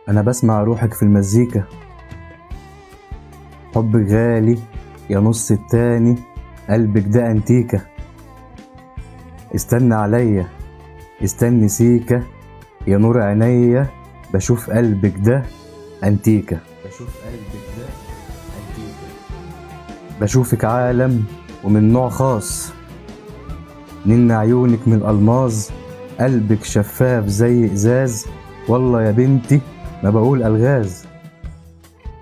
أنا بسمع روحك في المزيكا، حبك غالي يا نص التاني، قلبك ده أنتيكة. استنى عليا استني سيكة، يا نور عينيا بشوف قلبك ده أنتيكة. بشوفك عالم ومن نوع خاص، نن عيونك من الألماظ، قلبك شفاف زي إزاز، والله يا بنتي ما بقول ألغاز.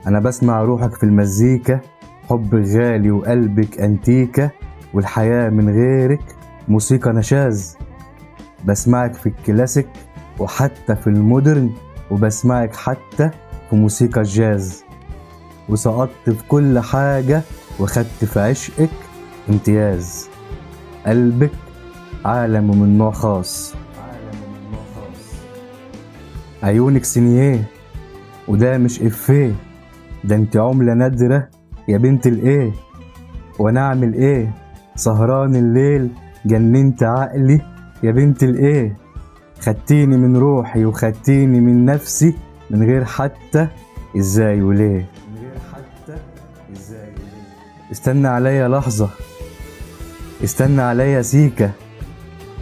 أنا بسمع روحك في المزيكا، حبك غالي وقلبك أنتيكة، والحياة من غيرك موسيقى نشاز. بسمعك في الكلاسيك وحتى في المودرن، وبسمعك حتى في موسيقى الجاز، وسقطت في كل حاجة وخدت في عشقك امتياز. قلبك عالم من نوع خاص، عيونك سينيه وده مش إفيه، ده انت عملة نادرة يا بنت الايه. وانا اعمل ايه سهران الليل، جننت عقلي يا بنت الايه. خدتيني من روحي وخدتيني من نفسي، من غير حتى ازاي وليه. استنى عليا لحظة، استنى عليا سيكة،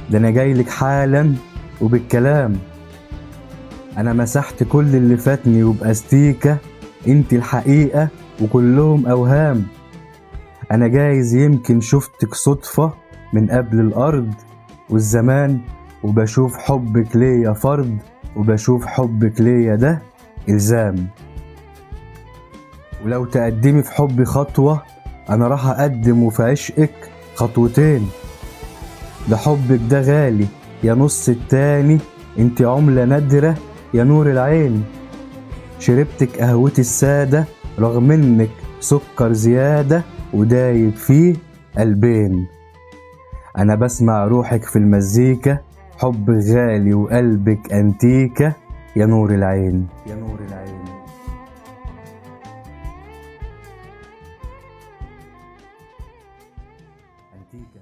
ده انا جايلك حالا وبالكلام. انا مسحت كل اللي فاتني وبأستيكة، انت الحقيقة وكلهم اوهام. انا جايز يمكن شفتك صدفة من قبل الارض والزمان، وبشوف حبك ليا فرض، وبشوف حبك ليا ده الزام. ولو تقدمي في حبي خطوة، انا راح اقدم وفي عشقك خطوتين. ده حبك ده غالي يا نص التاني، انت عملة نادرة يا نور العين. شربتك قهوتي السادة رغم انك سكر زيادة، ودايب فيه قلبين. انا بسمع روحك في المزيكا، حبك غالي وقلبك انتيكة، يا نور العين. أنتيكة.